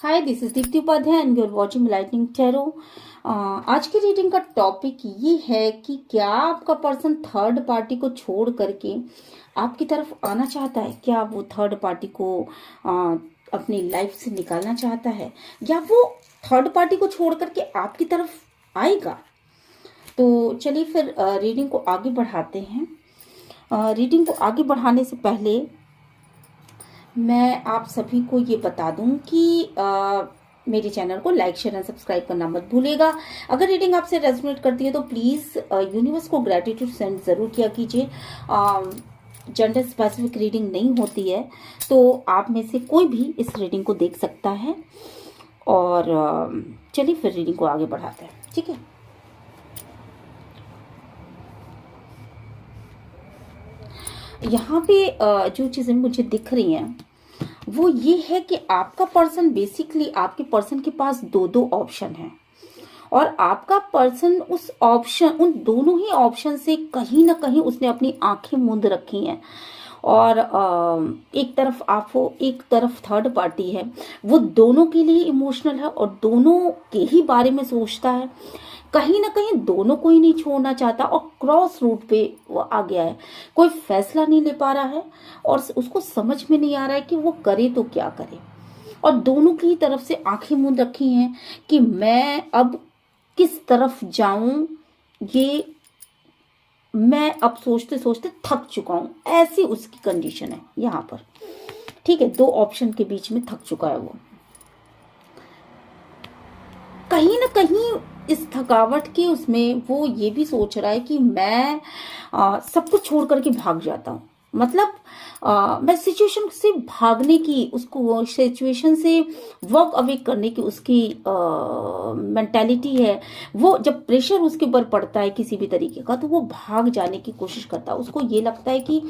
Hi, this is Dipti Upadhyay and you are watching lightning tarot. आज की reading का topic ये है कि क्या आपका पर्सन थर्ड पार्टी को छोड़ करके आपकी तरफ आना चाहता है। क्या वो थर्ड पार्टी को अपनी लाइफ से निकालना चाहता है या वो थर्ड पार्टी को छोड़ करके आपकी तरफ आएगा। तो चलिए फिर रीडिंग को आगे बढ़ाते हैं। रीडिंग को आगे बढ़ाने से पहले मैं आप सभी को ये बता दूं कि मेरे चैनल को लाइक शेयर एंड सब्सक्राइब करना मत भूलिएगा। अगर रीडिंग आपसे रेजोनेट करती है तो प्लीज़ यूनिवर्स को ग्रेटिट्यूड सेंड ज़रूर किया कीजिए। जेंडर स्पेसिफिक रीडिंग नहीं होती है, तो आप में से कोई भी इस रीडिंग को देख सकता है। और चलिए फिर रीडिंग को आगे बढ़ाते हैं, ठीक है। यहाँ पे जो चीज़ें मुझे दिख रही हैं वो ये है कि आपका पर्सन बेसिकली आपके पर्सन के पास दो ऑप्शन हैं और आपका पर्सन उन दोनों ही ऑप्शन से कहीं ना कहीं उसने अपनी आंखें मूंद रखी हैं। और एक तरफ आप हो, एक तरफ थर्ड पार्टी है। वो दोनों के लिए इमोशनल है और दोनों के ही बारे में सोचता है। कहीं ना कहीं दोनों को ही नहीं छोड़ना चाहता और क्रॉस रूट पे वो आ गया है। कोई फैसला नहीं ले पा रहा है और उसको समझ में नहीं आ रहा है कि वो करे तो क्या करे। और दोनों की तरफ से आंखें मूंद रखी हैं कि मैं अब किस तरफ जाऊं। ये मैं अब सोचते सोचते थक चुका हूं, ऐसी उसकी कंडीशन है यहाँ पर, ठीक है। दो ऑप्शन के बीच में थक चुका है वो। कहीं ना कहीं इस थकावट के उसमें वो ये भी सोच रहा है कि मैं सब कुछ छोड़ करके भाग जाता हूँ। मतलब मैं सिचुएशन से भागने की, उसको सिचुएशन से वॉक अवे करने की उसकी मेंटालिटी है। वो जब प्रेशर उसके ऊपर पड़ता है किसी भी तरीके का तो वो भाग जाने की कोशिश करता है। उसको ये लगता है कि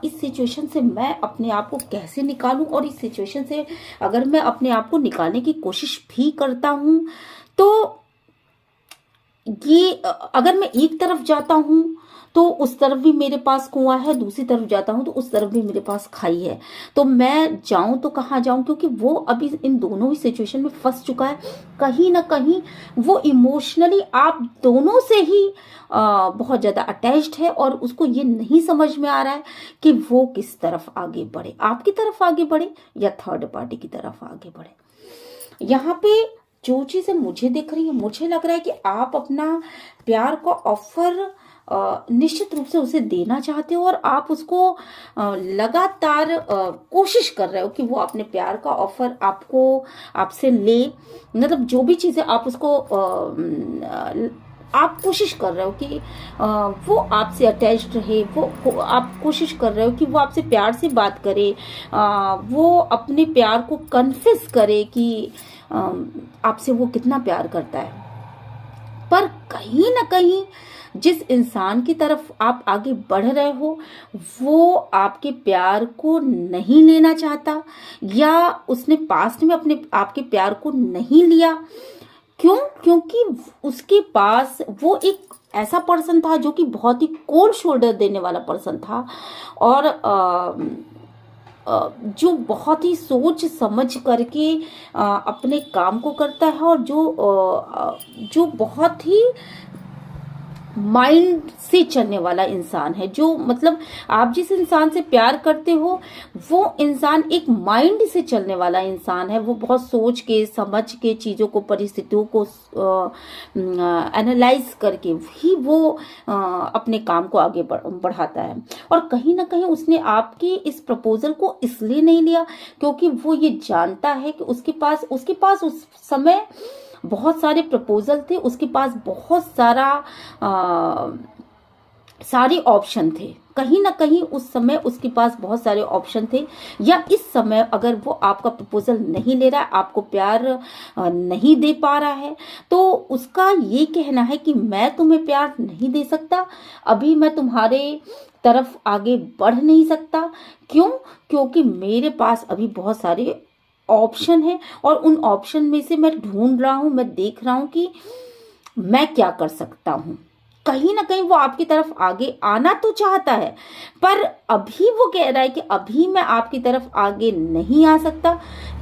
इस सिचुएशन से मैं अपने आप को कैसे निकालूं, और इस सिचुएशन से अगर मैं अपने आप को निकालने की कोशिश भी करता हूं तो ये अगर मैं एक तरफ जाता हूं तो उस तरफ भी मेरे पास कुआं है, दूसरी तरफ जाता हूं तो उस तरफ भी मेरे पास खाई है। तो मैं जाऊं तो कहाँ जाऊं, क्योंकि वो अभी इन दोनों ही सिचुएशन में फंस चुका है। कहीं ना कहीं वो इमोशनली आप दोनों से ही बहुत ज़्यादा अटैच्ड है और उसको ये नहीं समझ में आ रहा है कि वो किस तरफ आगे बढ़े, आपकी तरफ आगे बढ़े या थर्ड पार्टी की तरफ आगे बढ़े। यहाँ पे जो चीज़ें मुझे दिख रही है, मुझे लग रहा है कि आप अपना प्यार का ऑफर निश्चित रूप से उसे देना चाहते हो और आप उसको लगातार कोशिश कर रहे हो कि वो अपने प्यार का ऑफर आपसे ले। मतलब जो भी चीज़ें आप उसको आप कोशिश कर रहे हो कि वो आपसे अटैच्ड रहे। वो आप कोशिश कर रहे हो कि वो आपसे प्यार से बात करे, वो अपने प्यार को कन्फेस करे कि आपसे वो कितना प्यार करता है। पर कहीं ना कहीं जिस इंसान की तरफ आप आगे बढ़ रहे हो वो आपके प्यार को नहीं लेना चाहता, या उसने पास्ट में अपने आपके प्यार को नहीं लिया। क्यों? क्योंकि उसके पास वो एक ऐसा पर्सन था जो कि बहुत ही कोल्ड शोल्डर देने वाला पर्सन था और जो बहुत ही सोच समझ करके अपने काम को करता है और जो बहुत ही माइंड से चलने वाला इंसान है। जो मतलब आप जिस इंसान से प्यार करते हो वो इंसान एक माइंड से चलने वाला इंसान है। वो बहुत सोच के समझ के चीज़ों को, परिस्थितियों को एनालाइज करके ही वो अपने काम को आगे बढ़ाता है। और कहीं ना कहीं उसने आपके इस प्रपोजल को इसलिए नहीं लिया क्योंकि वो ये जानता है कि उसके पास उस समय बहुत सारे प्रपोजल थे, उसके पास बहुत सारे ऑप्शन थे। कहीं ना कहीं उस समय उसके पास बहुत सारे ऑप्शन थे, या इस समय अगर वो आपका प्रपोजल नहीं ले रहा है, आपको प्यार नहीं दे पा रहा है, तो उसका ये कहना है कि मैं तुम्हें प्यार नहीं दे सकता, अभी मैं तुम्हारे तरफ आगे बढ़ नहीं सकता। क्यों? क्योंकि मेरे पास अभी बहुत सारे ऑप्शन है और उन ऑप्शन में से मैं ढूंढ रहा हूं, मैं देख रहा हूं कि मैं क्या कर सकता हूं। कहीं ना कहीं वो आपकी तरफ आगे आना तो चाहता है, पर अभी वो कह रहा है कि अभी मैं आपकी तरफ आगे नहीं आ सकता।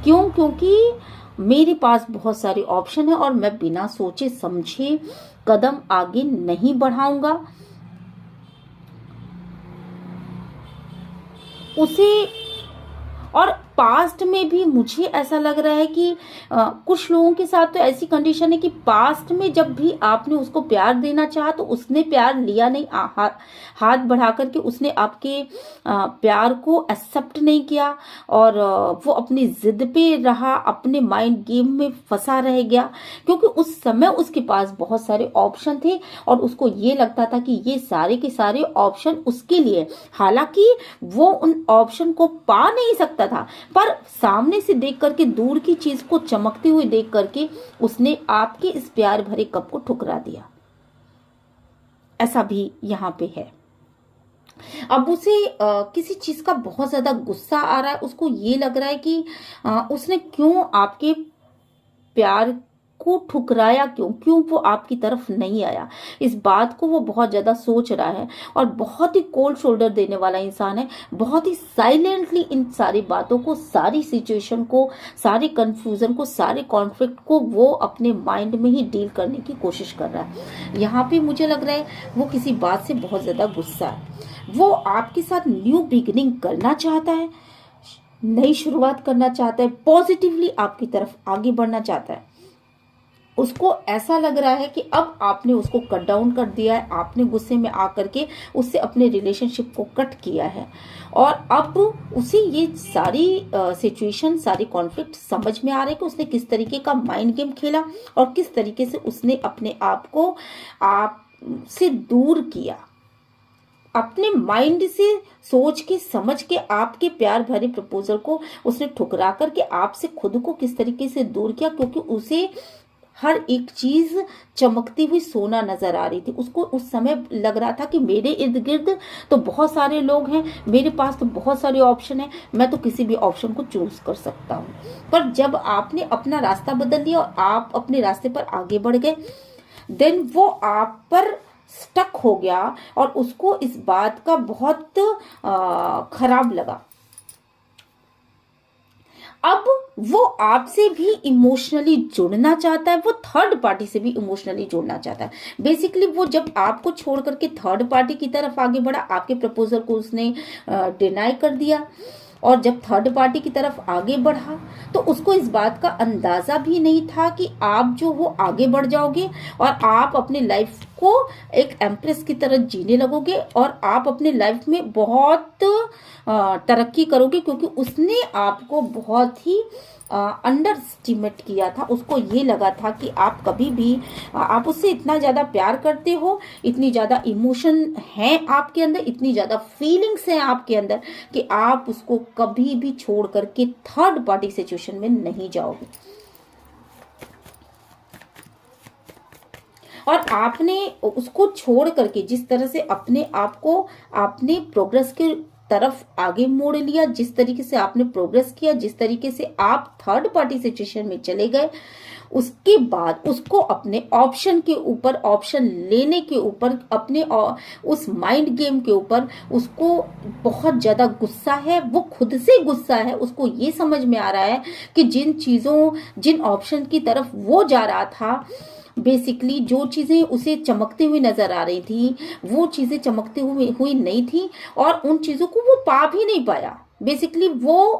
क्यों? क्योंकि मेरे पास बहुत सारे ऑप्शन है और मैं बिना सोचे समझे कदम आगे नहीं बढ़ाऊंगा। उसे और पास्ट में भी मुझे ऐसा लग रहा है कि कुछ लोगों के साथ तो ऐसी कंडीशन है कि पास्ट में जब भी आपने उसको प्यार देना चाहा तो उसने प्यार लिया नहीं, हाथ बढ़ा करके उसने आपके प्यार को एक्सेप्ट नहीं किया और वो अपनी जिद पे रहा, अपने माइंड गेम में फंसा रह गया, क्योंकि उस समय उसके पास बहुत सारे ऑप्शन थे और उसको ये लगता था कि ये सारे के सारे ऑप्शन उसके लिए, हालांकि वो उन ऑप्शन को पा नहीं सकता था, पर सामने से देख करके, दूर की चीज को चमकती हुई देख करके उसने आपके इस प्यार भरे कप को ठुकरा दिया। ऐसा भी यहाँ पे है। अब उसे किसी चीज का बहुत ज्यादा गुस्सा आ रहा है, उसको ये लग रहा है कि उसने क्यों आपके प्यार को ठुकराया, क्यों क्यों वो आपकी तरफ नहीं आया। इस बात को वो बहुत ज्यादा सोच रहा है और बहुत ही कोल्ड शोल्डर देने वाला इंसान है, बहुत ही साइलेंटली इन सारी बातों को, सारी सिचुएशन को, सारे कंफ्यूजन को, सारे कॉन्फ्लिक्ट को वो अपने माइंड में ही डील करने की कोशिश कर रहा है। यहाँ पे मुझे लग रहा है वो किसी बात से बहुत ज्यादा गुस्सा है, वो आपके साथ न्यू बिगिनिंग करना चाहता है, नई शुरुआत करना चाहता है, पॉजिटिवली आपकी तरफ आगे बढ़ना चाहता है। उसको ऐसा लग रहा है कि अब आपने उसको कट डाउन कर दिया है, आपने गुस्से में आकर के उससे अपने रिलेशनशिप को कट किया है और अब उसे ये सारी सिचुएशन, सारी कॉन्फ्लिक्ट समझ में आ रहा है कि उसने किस तरीके का माइंड गेम खेला और किस तरीके से उसने अपने आप को आप से दूर किया, अपने माइंड से सोच के समझ के आपके प्यार भरे प्रपोजल को उसने ठुकरा करके आपसे खुद को किस तरीके से दूर किया, क्योंकि उसे हर एक चीज चमकती हुई सोना नजर आ रही थी। उसको उस समय लग रहा था कि मेरे इर्द गिर्द तो बहुत सारे लोग हैं, मेरे पास तो बहुत सारे ऑप्शन हैं, मैं तो किसी भी ऑप्शन को चूज कर सकता हूँ। पर जब आपने अपना रास्ता बदल लिया और आप अपने रास्ते पर आगे बढ़ गए, देन वो आप पर स्टक हो गया और उसको इस बात का बहुत खराब लगा। अब वो आपसे भी इमोशनली जुड़ना चाहता है, वो थर्ड पार्टी से भी इमोशनली जुड़ना चाहता है। बेसिकली वो जब आपको छोड़ करके थर्ड पार्टी की तरफ आगे बढ़ा, आपके प्रपोजल को उसने डिनाई कर दिया और जब थर्ड पार्टी की तरफ आगे बढ़ा तो उसको इस बात का अंदाजा भी नहीं था कि आप जो हो आगे बढ़ जाओगे और आप अपने लाइफ को एक एम्प्रेस की तरह जीने लगोगे और आप अपने लाइफ में बहुत तरक्की करोगे, क्योंकि उसने आपको बहुत ही अंडर एस्टिमेट किया था। उसको ये लगा था कि आप कभी भी आप उससे इतना ज़्यादा प्यार करते हो, इतनी ज़्यादा इमोशन हैं आपके अंदर, इतनी ज़्यादा फीलिंग्स हैं आपके अंदर कि आप उसको कभी भी छोड़ करके थर्ड पार्टी सिचुएशन में नहीं जाओगे। और आपने उसको छोड़ करके जिस तरह से अपने आप को आपने प्रोग्रेस के तरफ आगे मोड़ लिया, जिस तरीके से आपने प्रोग्रेस किया, जिस तरीके से आप थर्ड पार्टी सिचुएशन में चले गए, उसके बाद उसको अपने ऑप्शन के ऊपर, ऑप्शन लेने के ऊपर, अपने उस माइंड गेम के ऊपर उसको बहुत ज्यादा गुस्सा है। वो खुद से गुस्सा है, उसको ये समझ में आ रहा है कि जिन ऑप्शन की तरफ वो जा रहा था, बेसिकली जो चीजें उसे चमकती हुई नजर आ रही थी वो चीजें चमकती हुई नहीं थी और उन चीजों को वो पा भी नहीं पाया। बेसिकली वो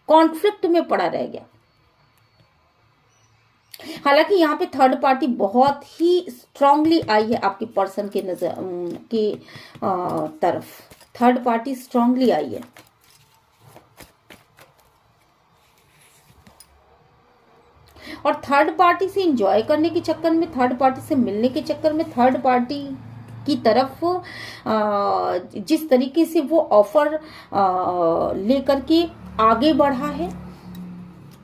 कॉन्फ्लिक्ट में पड़ा रह गया। हालांकि यहाँ पे थर्ड पार्टी बहुत ही स्ट्रांगली आई है आपके पर्सन के नजर के तरफ, थर्ड पार्टी स्ट्रांगली आई है। और थर्ड पार्टी से एंजॉय करने के चक्कर में, थर्ड पार्टी से मिलने के चक्कर में, थर्ड पार्टी की तरफ जिस तरीके से वो ऑफर लेकर के आगे बढ़ा है,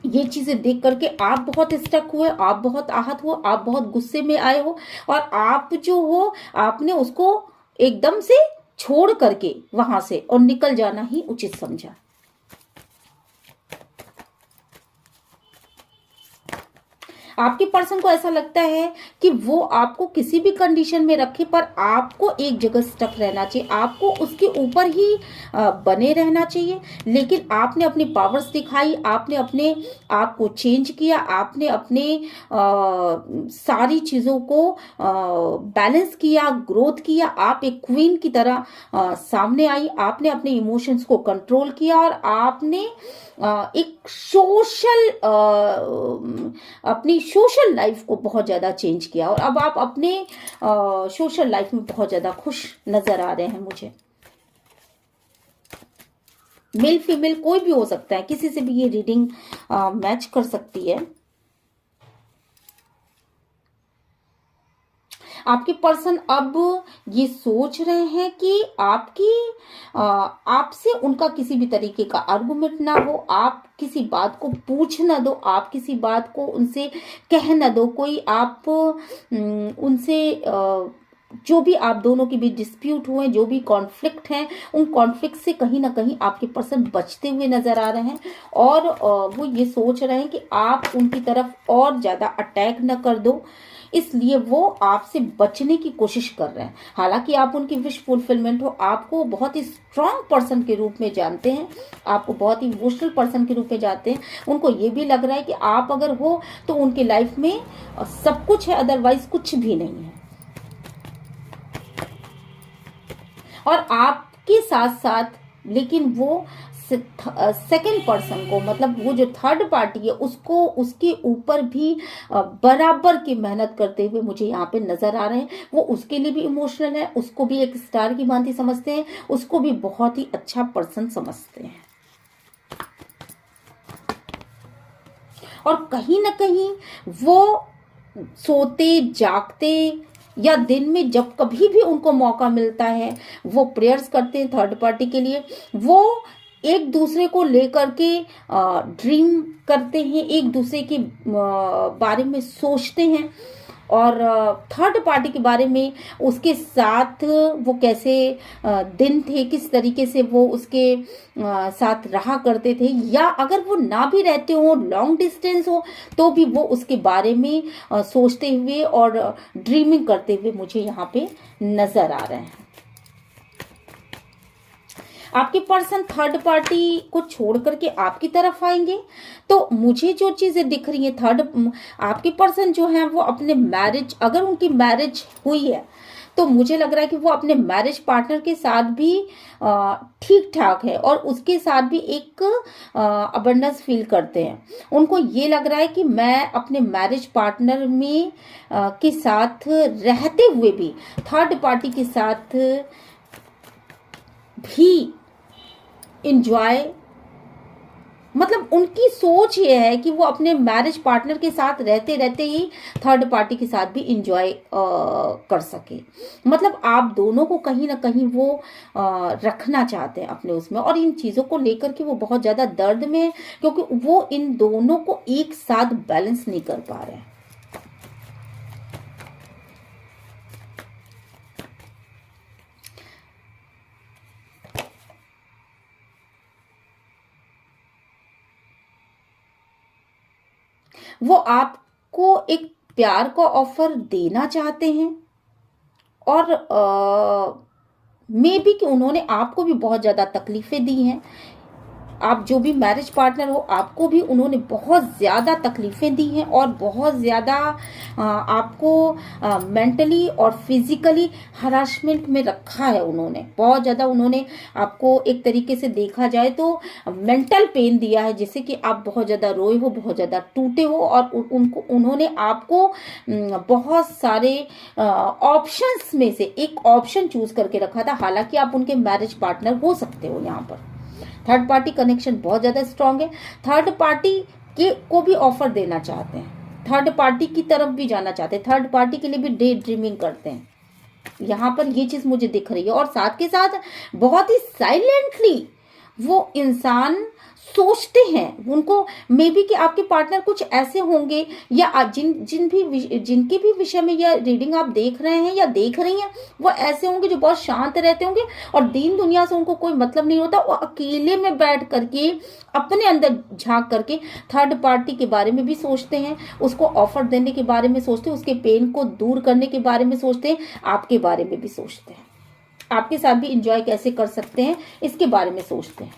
ये चीजें देख करके आप बहुत स्टक हुए, आप बहुत आहत हो, आप बहुत गुस्से में आए हो और आप जो हो आपने उसको एकदम से छोड़ करके वहां से और निकल जाना ही उचित समझा। आपके पर्सन को ऐसा लगता है कि वो आपको किसी भी कंडीशन में रखे, पर आपको एक जगह स्टक रहना चाहिए, आपको उसके ऊपर ही बने रहना चाहिए। लेकिन आपने अपनी पावर्स दिखाई, आपने अपने आप को चेंज किया, आपने अपने सारी चीज़ों को बैलेंस किया, ग्रोथ किया। आप एक क्वीन की तरह सामने आई, आपने अपने इमोशंस को कंट्रोल किया और आपने एक अपनी सोशल लाइफ को बहुत ज़्यादा चेंज किया और अब आप अपने सोशल लाइफ में बहुत ज़्यादा खुश नज़र आ रहे हैं मुझे। मेल फीमेल कोई भी हो सकता है, किसी से भी ये रीडिंग मैच कर सकती है। आपके पर्सन अब ये सोच रहे हैं कि आपसे उनका किसी भी तरीके का आर्गुमेंट ना हो, आप किसी बात को पूछ ना दो, आप किसी बात को उनसे कह ना दो, कोई आप उनसे जो भी आप दोनों के बीच डिस्प्यूट हुए, जो भी कॉन्फ्लिक्ट हैं, उन कॉन्फ्लिक्ट से कहीं ना कहीं आपके पर्सन बचते हुए नजर आ रहे हैं और वो ये सोच रहे हैं कि आप उनकी तरफ और ज्यादा अटैक न कर दो, इसलिए वो आपसे बचने की कोशिश कर रहे हैं। हालांकि आप उनकी विश फुलफिलमेंट हो, आपको बहुत ही स्ट्रांग पर्सन के रूप में जानते हैं, आपको बहुत ही इमोशनल पर्सन के रूप में जानते हैं। उनको ये भी लग रहा है कि आप अगर हो तो उनकी लाइफ में सब कुछ है, अदरवाइज कुछ भी नहीं है। और आपके साथ साथ लेकिन वो सेकेंड पर्सन को, मतलब वो जो थर्ड पार्टी है, उसको उसके ऊपर भी बराबर की मेहनत करते हुए मुझे यहाँ पे नजर आ रहे हैं। वो उसके लिए भी इमोशनल है, उसको भी एक स्टार की भांति समझते हैं, उसको भी बहुत ही अच्छा पर्सन समझते हैं। और कहीं ना कहीं वो सोते जागते या दिन में जब कभी भी उनको मौका मिलता है वो प्रेयर्स करते हैं थर्ड पार्टी के लिए। वो एक दूसरे को लेकर के ड्रीम करते हैं, एक दूसरे के बारे में सोचते हैं और थर्ड पार्टी के बारे में, उसके साथ वो कैसे दिन थे, किस तरीके से वो उसके साथ रहा करते थे, या अगर वो ना भी रहते हो, लॉन्ग डिस्टेंस हो, तो भी वो उसके बारे में सोचते हुए और ड्रीमिंग करते हुए मुझे यहाँ पे नजर आ रहे हैं। आपके पर्सन थर्ड पार्टी को छोड़ करके आपकी तरफ आएंगे तो मुझे जो चीजें दिख रही है, आपके पर्सन जो है वो अपने मैरिज, अगर उनकी मैरिज हुई है तो मुझे लग रहा है कि वो अपने मैरिज पार्टनर के साथ भी ठीक ठाक है और उसके साथ भी एक अबंडेंस फील करते हैं। उनको ये लग रहा है कि मैं अपने मैरिज पार्टनर में के साथ रहते हुए भी थर्ड पार्टी के साथ भी इंजॉय, मतलब उनकी सोच ये है कि वो अपने मैरिज पार्टनर के साथ रहते रहते ही थर्ड पार्टी के साथ भी इंजॉय कर सके। मतलब आप दोनों को कहीं ना कहीं वो रखना चाहते हैं अपने उसमें, और इन चीज़ों को लेकर के वो बहुत ज़्यादा दर्द में है क्योंकि वो इन दोनों को एक साथ बैलेंस नहीं कर पा रहे हैं। वो आपको एक प्यार का ऑफर देना चाहते हैं और मे बी कि उन्होंने आपको भी बहुत ज़्यादा तकलीफ़ें दी हैं। आप जो भी मैरिज पार्टनर हो, आपको भी उन्होंने बहुत ज़्यादा तकलीफ़ें दी हैं और बहुत ज़्यादा आपको मेंटली और फिजिकली हरासमेंट में रखा है। उन्होंने बहुत ज़्यादा, उन्होंने आपको एक तरीके से देखा जाए तो मेंटल पेन दिया है, जिससे कि आप बहुत ज़्यादा रोए हो, बहुत ज़्यादा टूटे हो और उन्होंने आपको बहुत सारे ऑप्शंस में से एक ऑप्शन चूज करके रखा था। हालांकि आप उनके मैरिज पार्टनर हो सकते हो। यहाँ पर थर्ड पार्टी कनेक्शन बहुत ज्यादा स्ट्रांग है। थर्ड पार्टी के को भी ऑफर देना चाहते हैं, थर्ड पार्टी की तरफ भी जाना चाहते हैं, थर्ड पार्टी के लिए भी डे ड्रीमिंग करते हैं। यहाँ पर ये चीज मुझे दिख रही है और साथ के साथ बहुत ही साइलेंटली वो इंसान सोचते हैं उनको, मे बी कि आपके पार्टनर कुछ ऐसे होंगे या जिनके भी विषय में यह रीडिंग आप देख रहे हैं या देख रही हैं, वो ऐसे होंगे जो बहुत शांत रहते होंगे और दीन दुनिया से उनको कोई मतलब नहीं होता। वो अकेले में बैठ करके अपने अंदर झांक करके थर्ड पार्टी के बारे में भी सोचते हैं, उसको ऑफर देने के बारे में सोचते हैं, उसके पेन को दूर करने के बारे में सोचते हैं, आपके बारे में भी सोचते हैं, आपके साथ भी इंजॉय कैसे कर सकते हैं इसके बारे में सोचते हैं।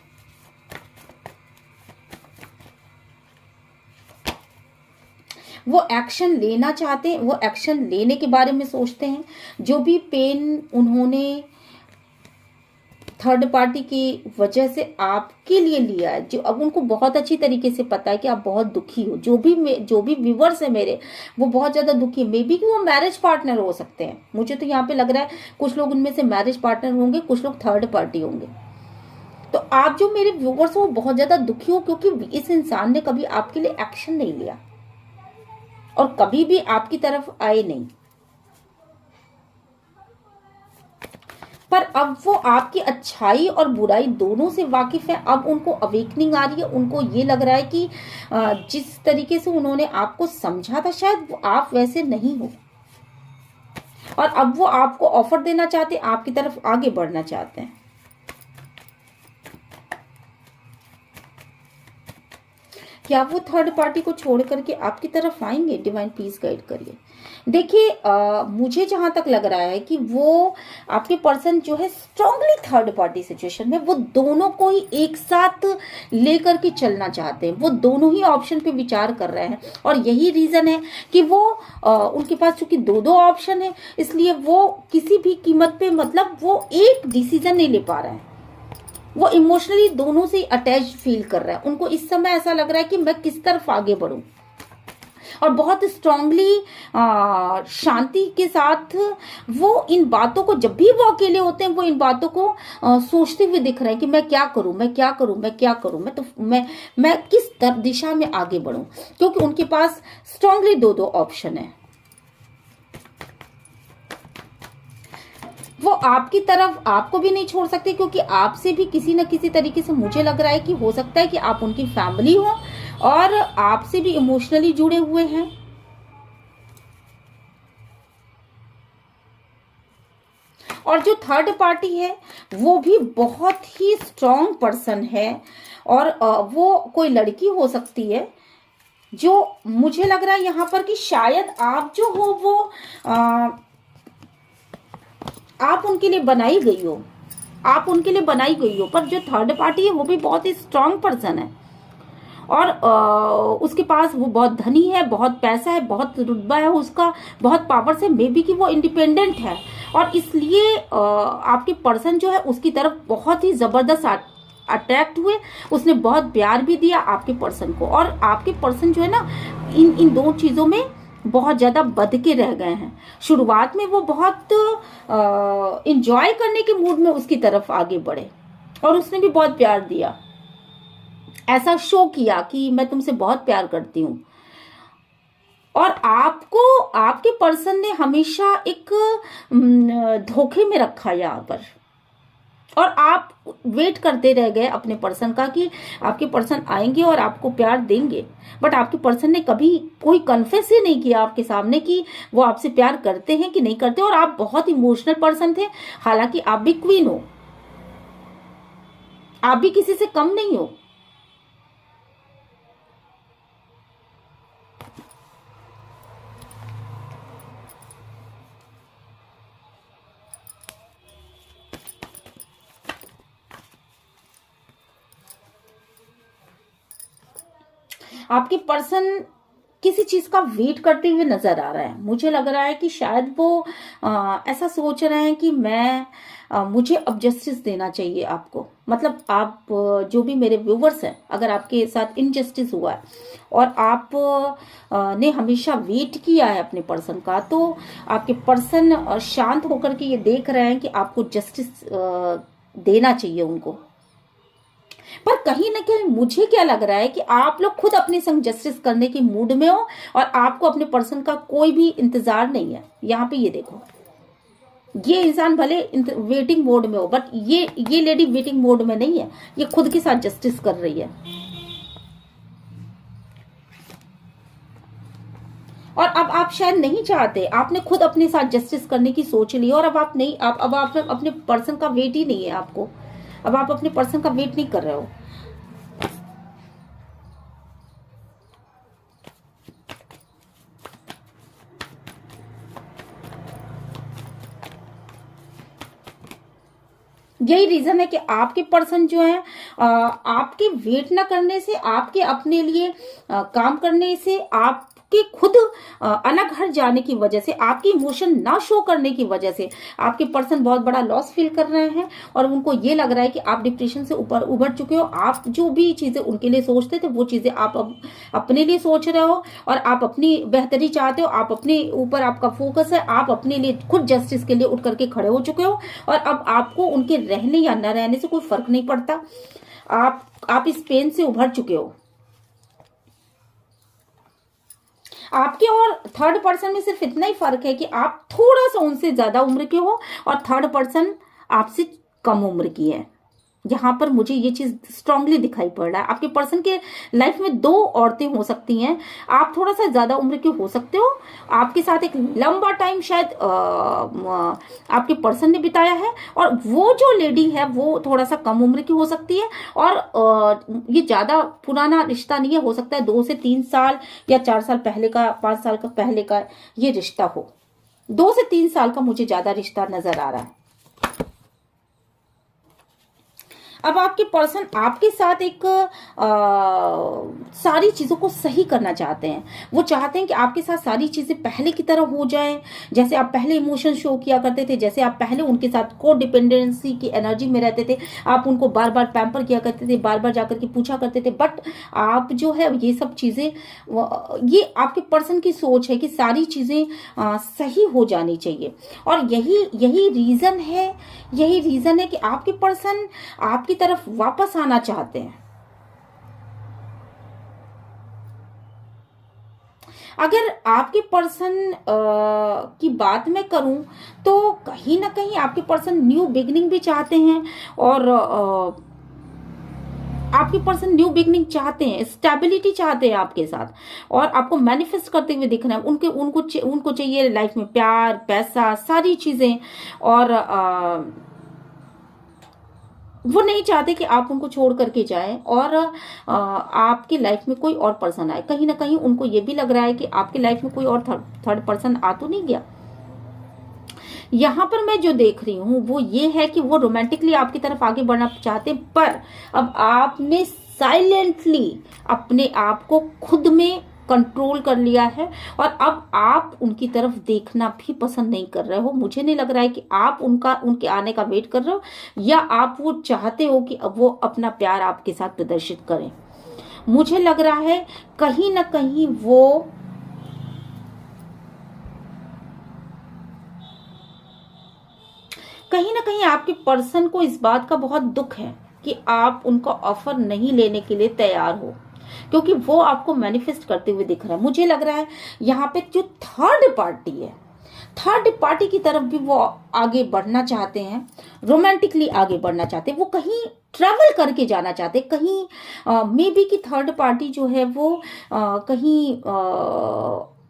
वो एक्शन लेना चाहते हैं, वो एक्शन लेने के बारे में सोचते हैं। जो भी पेन उन्होंने थर्ड पार्टी की वजह से आपके लिए लिया है, जो अब उनको बहुत अच्छी तरीके से पता है कि आप बहुत दुखी हो, जो भी व्यूवर्स है मेरे, वो बहुत ज्यादा दुखी है। मे बी कि वो मैरिज पार्टनर हो सकते हैं, मुझे तो यहाँ पे लग रहा है कुछ लोग उनमें से मैरिज पार्टनर होंगे, कुछ लोग थर्ड पार्टी होंगे। तो आप जो मेरे व्यूवर्स हो वो बहुत ज्यादा दुखी हो, क्योंकि इस इंसान ने कभी आपके लिए एक्शन नहीं लिया और कभी भी आपकी तरफ आए नहीं। पर अब वो आपकी अच्छाई और बुराई दोनों से वाकिफ है। अब उनको अवेकनिंग आ रही है, उनको ये लग रहा है कि जिस तरीके से उन्होंने आपको समझा था शायद आप वैसे नहीं हो, और अब वो आपको ऑफर देना चाहते हैं, आपकी तरफ आगे बढ़ना चाहते हैं। क्या वो थर्ड पार्टी को छोड़ करके आपकी तरफ आएंगे? डिवाइन प्लीज गाइड करिए। देखिए मुझे जहां तक लग रहा है कि वो आपके पर्सन जो है स्ट्रांगली थर्ड पार्टी सिचुएशन में, वो दोनों को ही एक साथ लेकर के चलना चाहते हैं, वो दोनों ही ऑप्शन पे विचार कर रहे हैं। और यही रीजन है कि वो उनके पास चूंकि दो दो ऑप्शन है, इसलिए वो किसी भी कीमत पे, मतलब वो एक डिसीजन नहीं ले पा रहे हैं। वो इमोशनली दोनों से अटैच फील कर रहा है। उनको इस समय ऐसा लग रहा है कि मैं किस तरफ आगे बढ़ूं, और बहुत स्ट्रांगली शांति के साथ वो इन बातों को, जब भी वो अकेले होते हैं, वो इन बातों को सोचते हुए दिख रहे हैं कि मैं क्या करूं, मैं क्या करूं, मैं क्या करूं, मैं किस दिशा में आगे बढ़ूं, क्योंकि उनके पास स्ट्रांगली दो दो ऑप्शन है। वो आपकी तरफ आपको भी नहीं छोड़ सकते, क्योंकि आपसे भी किसी न किसी तरीके से मुझे लग रहा है कि हो सकता है कि आप उनकी फैमिली हो और आपसे भी इमोशनली जुड़े हुए हैं। और जो थर्ड पार्टी है वो भी बहुत ही स्ट्रांग पर्सन है, और वो कोई लड़की हो सकती है, जो मुझे लग रहा है यहां पर कि शायद आप जो हो वो आप उनके लिए बनाई गई हो, आप उनके लिए बनाई गई हो। पर जो थर्ड पार्टी है वो भी बहुत ही स्ट्रांग पर्सन है, और उसके पास वो बहुत धनी है, बहुत पैसा है, बहुत रुतबा है उसका, बहुत पावर से, मे बी कि वो इंडिपेंडेंट है, और इसलिए आपके पर्सन जो है उसकी तरफ बहुत ही जबरदस्त अट्रैक्ट हुए। उसने बहुत प्यार भी दिया आपके पर्सन को, और आपके पर्सन जो है ना इन दो चीजों में बहुत ज्यादा बध के रह गए हैं। शुरुआत में वो बहुत इंजॉय करने के मूड में उसकी तरफ आगे बढ़े, और उसने भी बहुत प्यार दिया, ऐसा शो किया कि मैं तुमसे बहुत प्यार करती हूं। और आपको आपके पर्सन ने हमेशा एक धोखे में रखा यहाँ पर, और आप वेट करते रह गए अपने पर्सन का कि आपके पर्सन आएंगे और आपको प्यार देंगे। बट आपके पर्सन ने कभी कोई कन्फेस ही नहीं किया आपके सामने कि वो आपसे प्यार करते हैं कि नहीं करते। और आप बहुत इमोशनल पर्सन थे, हालांकि आप भी क्वीन हो, आप भी किसी से कम नहीं हो। आपके पर्सन किसी चीज का वेट करते हुए नजर आ रहा है। मुझे लग रहा है कि शायद वो ऐसा सोच रहे हैं कि मुझे अब जस्टिस देना चाहिए आपको। मतलब आप जो भी मेरे व्यूवर्स हैं, अगर आपके साथ इनजस्टिस हुआ है और आप ने हमेशा वेट किया है अपने पर्सन का, तो आपके पर्सन शांत होकर के ये देख रहे हैं कि आपको जस्टिस देना चाहिए उनको। पर कहीं ना कहीं मुझे क्या लग रहा है कि आप लोग खुद अपने संग जस्टिस करने के मूड में हो, और आपको अपने पर्सन का कोई भी इंतजार नहीं है। यहाँ पे ये देखो, ये इंसान भले वेटिंग मोड में हो, बट ये लेडी वेटिंग मोड में नहीं है, ये खुद के साथ जस्टिस कर रही है। और अब आप शायद नहीं चाहते, आपने खुद अपने साथ जस्टिस करने की सोच ली, और अब आप नहीं, अब आप अपने पर्सन का वेट ही नहीं है आपको, अब आप अपने पर्सन का वेट नहीं कर रहे हो। यही रीजन है कि आपके पर्सन जो है आपके वेट ना करने से, आपके अपने लिए काम करने से, आपके खुद अलग हट जाने की वजह से, आपकी इमोशन ना शो करने की वजह से आपके पर्सन बहुत बड़ा लॉस फील कर रहे हैं। और उनको ये लग रहा है कि आप डिप्रेशन से ऊपर उभर चुके हो। आप जो भी चीजें उनके लिए सोचते थे वो चीजें आप अब अपने लिए सोच रहे हो, और आप अपनी बेहतरी चाहते हो, आप अपने ऊपर आपका फोकस है, आप अपने लिए खुद जस्टिस के लिए उठ करके खड़े हो चुके हो। और अब आपको उनके रहने या न रहने से कोई फर्क नहीं पड़ता, आप इस पेन से उभर चुके हो। आपके और थर्ड पर्सन में सिर्फ इतना ही फर्क है कि आप थोड़ा सा उनसे ज्यादा उम्र के हो और थर्ड पर्सन आपसे कम उम्र की है। यहां पर मुझे ये चीज स्ट्रांगली दिखाई पड़ रहा है। आपके पर्सन के लाइफ में दो औरतें हो सकती हैं, आप थोड़ा सा ज्यादा उम्र के हो सकते हो, आपके साथ एक लंबा टाइम शायद आपके पर्सन ने बिताया है, और वो जो लेडी है वो थोड़ा सा कम उम्र की हो सकती है। और ये ज्यादा पुराना रिश्ता नहीं है, हो सकता है 2 से 3 साल या 4 साल पहले का, 5 साल का पहले का ये रिश्ता हो। 2 से 3 साल का मुझे ज्यादा रिश्ता नजर आ रहा है। अब आपके पर्सन आपके साथ एक सारी चीजों को सही करना चाहते हैं। वो चाहते हैं कि आपके साथ सारी चीजें पहले की तरह हो जाएं, जैसे आप पहले इमोशन शो किया करते थे, जैसे आप पहले उनके साथ को डिपेंडेंसी की एनर्जी में रहते थे, आप उनको बार बार पैम्पर किया करते थे, बार बार जाकर के पूछा करते थे। बट आप जो है ये सब चीजें, ये आपके पर्सन की सोच है कि सारी चीजें सही हो जानी चाहिए। और यही रीजन है कि आपके पर्सन आपकी तरफ वापस आना चाहते हैं। अगर आपके पर्सन की बात मैं करूं तो कहीं ना कहीं आपके पर्सन न्यू बिगनिंग भी चाहते हैं, और आपके पर्सन न्यू बिगनिंग चाहते हैं, स्टेबिलिटी चाहते हैं आपके साथ, और आपको मैनिफेस्ट करते हुए दिख रहे हैं। उनको चाहिए लाइफ में प्यार, पैसा, सारी चीजें। और वो नहीं चाहते कि आप उनको छोड़ करके जाएं और आपकी लाइफ में कोई और पर्सन आए। कहीं ना कहीं उनको ये भी लग रहा है कि आपकी लाइफ में कोई और थर्ड पर्सन आ तो नहीं गया। यहां पर मैं जो देख रही हूं वो ये है कि वो रोमांटिकली आपकी तरफ आगे बढ़ना चाहते, पर अब आपने साइलेंटली अपने आप को खुद में कंट्रोल कर लिया है, और अब आप उनकी तरफ देखना भी पसंद नहीं कर रहे हो। मुझे नहीं लग रहा है कि आप उनके आने का वेट कर रहे हो, या आप वो चाहते हो कि अब वो अपना प्यार आपके साथ प्रदर्शित करें। मुझे लग रहा है कहीं ना कहीं आपके पर्सन को इस बात का बहुत दुख है कि आप उनका ऑफर नहीं लेने के लिए तैयार हो, क्योंकि वो आपको मैनिफेस्ट करते हुए दिख रहा है। मुझे लग रहा है यहाँ पे जो थर्ड पार्टी है, थर्ड पार्टी की तरफ भी वो आगे बढ़ना चाहते हैं, रोमांटिकली आगे बढ़ना चाहते हैं। वो कहीं ट्रैवल करके जाना चाहते हैं, कहीं मे बी कि थर्ड पार्टी जो है वो कहीं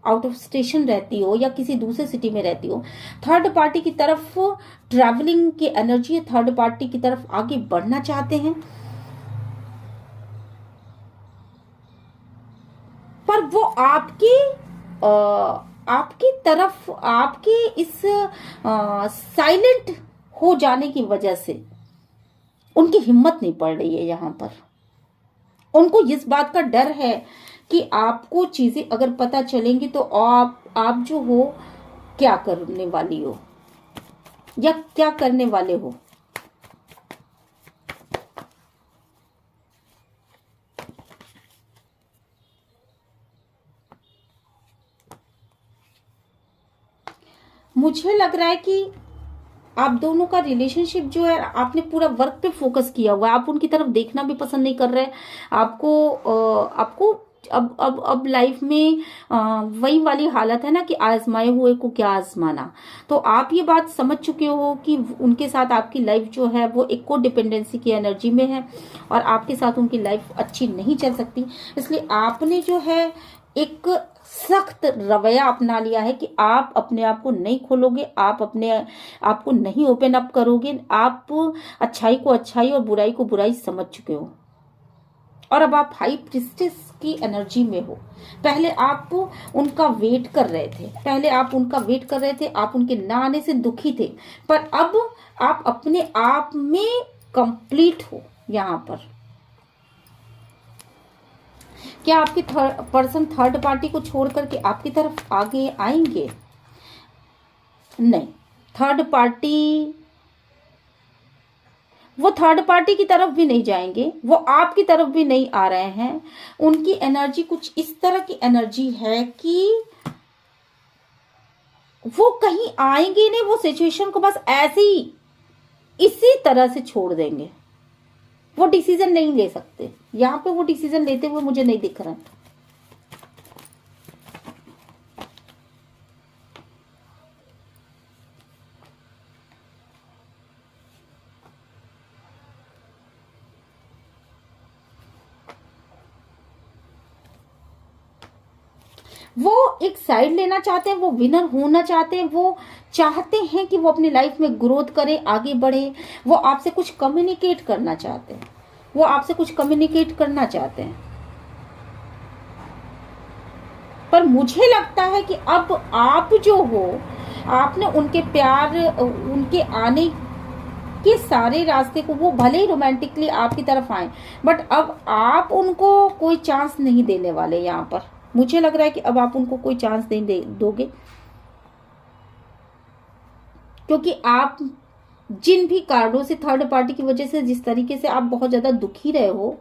आउट ऑफ स्टेशन रहती हो या किसी दूसरे सिटी में रहती हो। थर्ड पार्टी की तरफ ट्रैवलिंग की एनर्जी, थर्ड पार्टी की तरफ आगे बढ़ना चाहते हैं, पर वो आपकी तरफ, आपके इस साइलेंट हो जाने की वजह से उनकी हिम्मत नहीं पड़ रही है। यहां पर उनको इस बात का डर है कि आपको चीजें अगर पता चलेंगी तो आप जो हो क्या करने वाली हो या क्या करने वाले हो। मुझे लग रहा है कि आप दोनों का रिलेशनशिप जो है, आपने पूरा वर्क पे फोकस किया हुआ है, आप उनकी तरफ देखना भी पसंद नहीं कर रहे। आपको अब लाइफ में वही वाली हालत है ना कि आजमाए हुए को क्या आजमाना। तो आप ये बात समझ चुके हो कि उनके साथ आपकी लाइफ जो है वो एक को डिपेंडेंसी की एनर्जी में है और आपके साथ उनकी लाइफ अच्छी नहीं चल सकती। इसलिए आपने जो है एक सख्त रवैया अपना लिया है कि आप अपने आप को नहीं खोलोगे, आप अपने आप को नहीं ओपन अप करोगे। आप अच्छाई को अच्छाई और बुराई को बुराई समझ चुके हो और अब आप हाई प्रिस्टेस की एनर्जी में हो। पहले आप उनका वेट कर रहे थे, आप उनके ना आने से दुखी थे, पर अब आप अपने आप में कंप्लीट हो। यहाँ पर क्या आपके पर्सन थर्ड पार्टी को छोड़ करके आपकी तरफ आगे आएंगे? नहीं, वो थर्ड पार्टी की तरफ भी नहीं जाएंगे, वो आपकी तरफ भी नहीं आ रहे हैं। उनकी एनर्जी कुछ इस तरह की एनर्जी है कि वो कहीं आएंगे नहीं, वो सिचुएशन को बस ऐसे ही इसी तरह से छोड़ देंगे। वो डिसीजन नहीं ले सकते। यहाँ पे वो डिसीजन लेते हुए मुझे नहीं दिख रहा है। वो एक साइड लेना चाहते हैं, वो विनर होना चाहते हैं, वो चाहते हैं कि वो अपनी लाइफ में ग्रोथ करे, आगे बढ़े। वो आपसे कुछ कम्युनिकेट करना चाहते हैं, पर मुझे लगता है कि अब आप जो हो, आपने उनके प्यार, उनके आने के सारे रास्ते को, वो भले ही रोमांटिकली आपकी तरफ आए, बट अब आप उनको कोई चांस नहीं देने वाले। यहाँ पर मुझे लग रहा है कि अब आप उनको कोई चांस नहीं दोगे, क्योंकि आप जिन भी कार्डों से थर्ड पार्टी की वजह से जिस तरीके से आप बहुत ज्यादा दुखी रहे हो,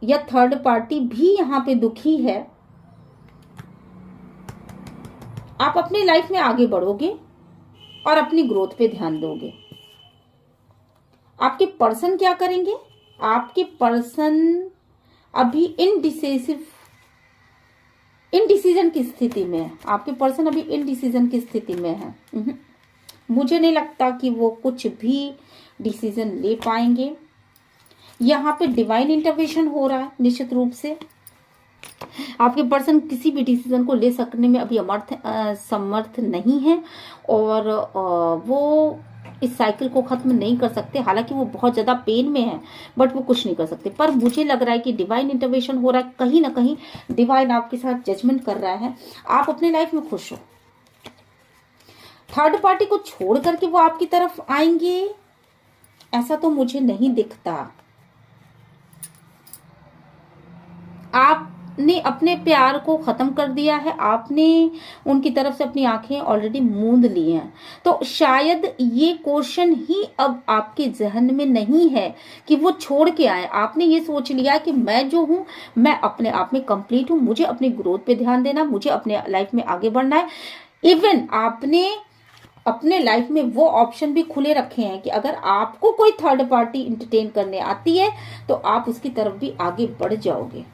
या थर्ड पार्टी भी यहाँ पे दुखी है, आप अपनी लाइफ में आगे बढ़ोगे और अपनी ग्रोथ पे ध्यान दोगे। आपके पर्सन क्या करेंगे? आपके पर्सन अभी इनडिसीजन की स्थिति में है। आपके पर्सन अभी इनडिसीजन की स्थिति में है। मुझे नहीं लगता कि वो कुछ भी डिसीजन ले पाएंगे। यहाँ पे डिवाइन इंटरवेंशन हो रहा है निश्चित रूप से। आपके पर्सन किसी भी डिसीजन को ले सकने में अभी समर्थ नहीं है और वो इस साइकिल को खत्म नहीं कर सकते। हालांकि वो बहुत ज्यादा पेन में है, बट वो कुछ नहीं कर सकते। पर मुझे लग रहा है कि डिवाइन इंटरवेंशन हो रहा है। कहीं ना कहीं डिवाइन आपके साथ जजमेंट कर रहा है। आप अपने लाइफ में खुश हो। थर्ड पार्टी को छोड़ करके वो आपकी तरफ आएंगे, ऐसा तो मुझे नहीं दिखता। आपने अपने प्यार को खत्म कर दिया है। आपने उनकी तरफ से अपनी आंखें ऑलरेडी मूंद ली हैं। तो शायद ये क्वेश्चन ही अब आपके जहन में नहीं है कि वो छोड़ के आए। आपने ये सोच लिया कि मैं जो हूं, मैं अपने आप में कंप्लीट हूं, मुझे अपनी ग्रोथ पे ध्यान देना, मुझे अपने लाइफ में आगे बढ़ना है। इवन आपने अपने लाइफ में वो ऑप्शन भी खुले रखे हैं कि अगर आपको कोई थर्ड पार्टी इंटरटेन करने आती है तो आप उसकी तरफ भी आगे बढ़ जाओगे।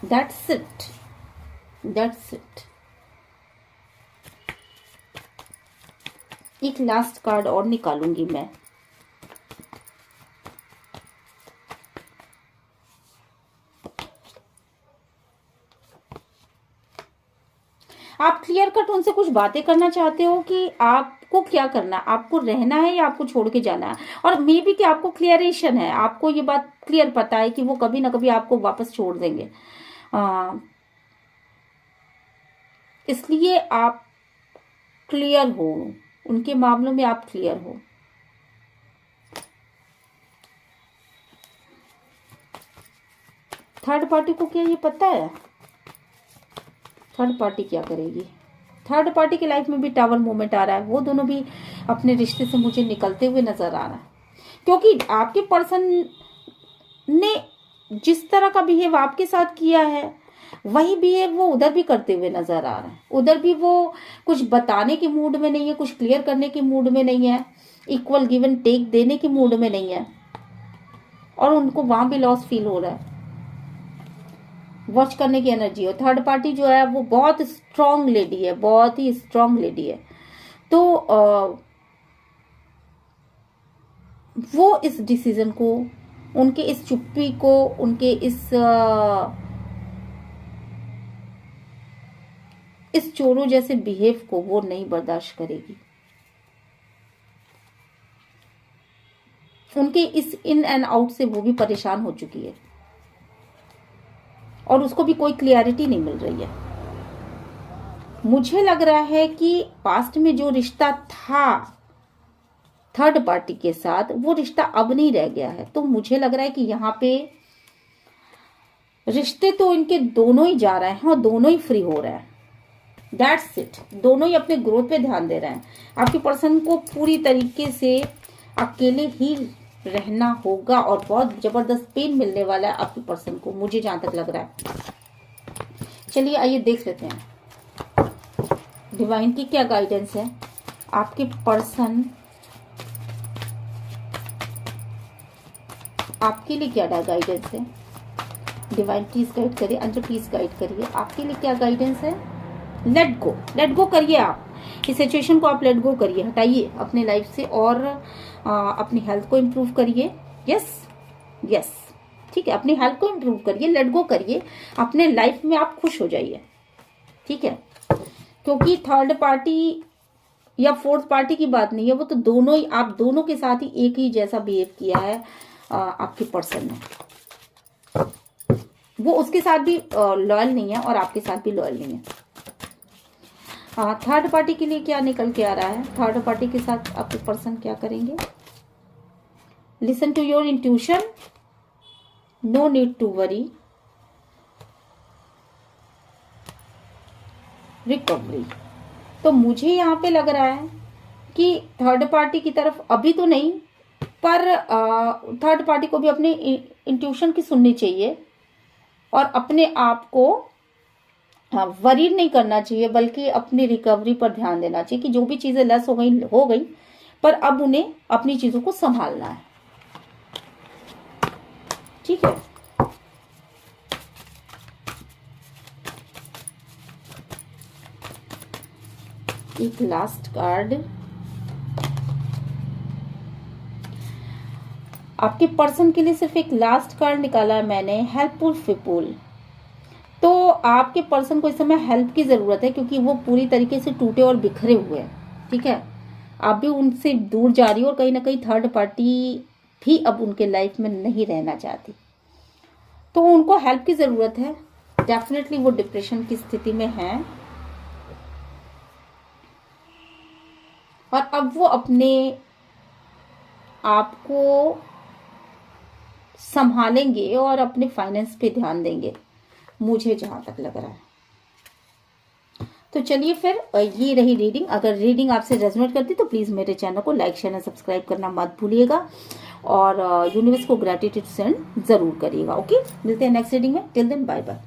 That's it. एक लास्ट कार्ड और निकालूंगी मैं। आप क्लियर कट उनसे कुछ बातें करना चाहते हो कि आपको क्या करना है, आपको रहना है या आपको छोड़ के जाना है। और मे बी कि आपको क्लियरेशन है, आपको ये बात क्लियर पता है कि वो कभी ना कभी आपको वापस छोड़ देंगे। इसलिए आप क्लियर हो, उनके मामलों में आप क्लियर हो। थर्ड पार्टी को क्या ये पता है थर्ड पार्टी क्या करेगी? थर्ड पार्टी की लाइफ में भी टावर मूवमेंट आ रहा है। वो दोनों भी अपने रिश्ते से मुझे निकलते हुए नजर आ रहा है, क्योंकि आपके पर्सन ने जिस तरह का बिहेव आपके साथ किया है वही बिहेव वो उधर भी करते हुए नजर आ रहा है। उधर भी वो कुछ बताने के मूड में नहीं है, कुछ क्लियर करने के मूड में नहीं है, इक्वल गिव एंड टेक देने के मूड में नहीं है, और उनको वहां भी लॉस फील हो रहा है। वॉच करने की एनर्जी है। थर्ड पार्टी जो है वो बहुत स्ट्रांग लेडी है, बहुत ही स्ट्रांग लेडी है। तो वो इस डिसीजन को, उनके इस चुप्पी को, उनके इस चोरों जैसे बिहेव को वो नहीं बर्दाश्त करेगी। उनके इस इन एंड आउट से वो भी परेशान हो चुकी है और उसको भी कोई क्लियरिटी नहीं मिल रही है। मुझे लग रहा है कि पास्ट में जो रिश्ता था थर्ड पार्टी के साथ, वो रिश्ता अब नहीं रह गया है। तो मुझे लग रहा है कि यहाँ पे रिश्ते तो इनके दोनों ही जा रहे हैं और दोनों ही फ्री हो रहे हैं। That's it. दोनों ही अपने ग्रोथ पे ध्यान दे रहे हैं। आपके पर्सन को पूरी तरीके से अकेले ही रहना होगा और बहुत जबरदस्त पेन मिलने वाला है आपके पर्सन को, मुझे जहां तक लग रहा है। चलिए आइए देख लेते हैं डिवाइन की क्या गाइडेंस है। आपके पर्सन आपके लिए क्या गाइडेंस है। डिवाइन प्लीज गाइड करिए, अंजू प्लीज गाइड करिए, आपके लिए क्या गाइडेंस है। लेट गो करिए। आप इस सिचुएशन को आप लेट गो करिए, हटाइए अपने लाइफ से और अपनी हेल्थ को इम्प्रूव करिए। यस ठीक है, अपनी हेल्थ को इम्प्रूव करिए, लेट गो करिए, अपने लाइफ में आप खुश हो जाइए। ठीक है, क्योंकि थर्ड पार्टी या फोर्थ पार्टी की बात नहीं है, वो तो दोनों ही, आप दोनों के साथ ही एक ही जैसा बिहेव किया है आपके पर्सन ने। वो उसके साथ भी लॉयल नहीं है और आपके साथ भी लॉयल नहीं है। थर्ड पार्टी के लिए क्या निकल के आ रहा है। थर्ड पार्टी के साथ आपके पर्सन क्या करेंगे। Listen to your intuition, no need to worry, recovery. तो मुझे यहाँ पे लग रहा है कि थर्ड पार्टी की तरफ अभी तो नहीं, पर थर्ड पार्टी को भी अपने इंट्यूशन की सुननी चाहिए और अपने आप को वरीड नहीं करना चाहिए, बल्कि अपनी रिकवरी पर ध्यान देना चाहिए कि जो भी चीजें लेस हो गई, पर अब उन्हें अपनी चीजों को संभालना है। ठीक है, एक लास्ट कार्ड आपके पर्सन के लिए, सिर्फ एक लास्ट कार्ड निकाला है मैंने, हेल्पफुल पीपुल। तो आपके पर्सन को इस समय हेल्प की जरूरत है क्योंकि वो पूरी तरीके से टूटे और बिखरे हुए हैं। ठीक है, आप भी उनसे दूर जा रही हो और कहीं ना कहीं थर्ड पार्टी भी अब उनके लाइफ में नहीं रहना चाहती, तो उनको हेल्प की जरूरत है। डेफिनेटली वो डिप्रेशन की स्थिति में हैं और अब वो अपने आप को संभालेंगे और अपने फाइनेंस पे ध्यान देंगे, मुझे जहां तक लग रहा है। तो चलिए फिर ये रही रीडिंग। अगर रीडिंग आपसे रेजोनेट करती तो प्लीज मेरे चैनल को लाइक शेयर एंड सब्सक्राइब करना मत भूलिएगा और यूनिवर्स को ग्रेटिट्यूड सेंड जरूर करिएगा। ओके, मिलते हैं नेक्स्ट रीडिंग में। Till then bye bye.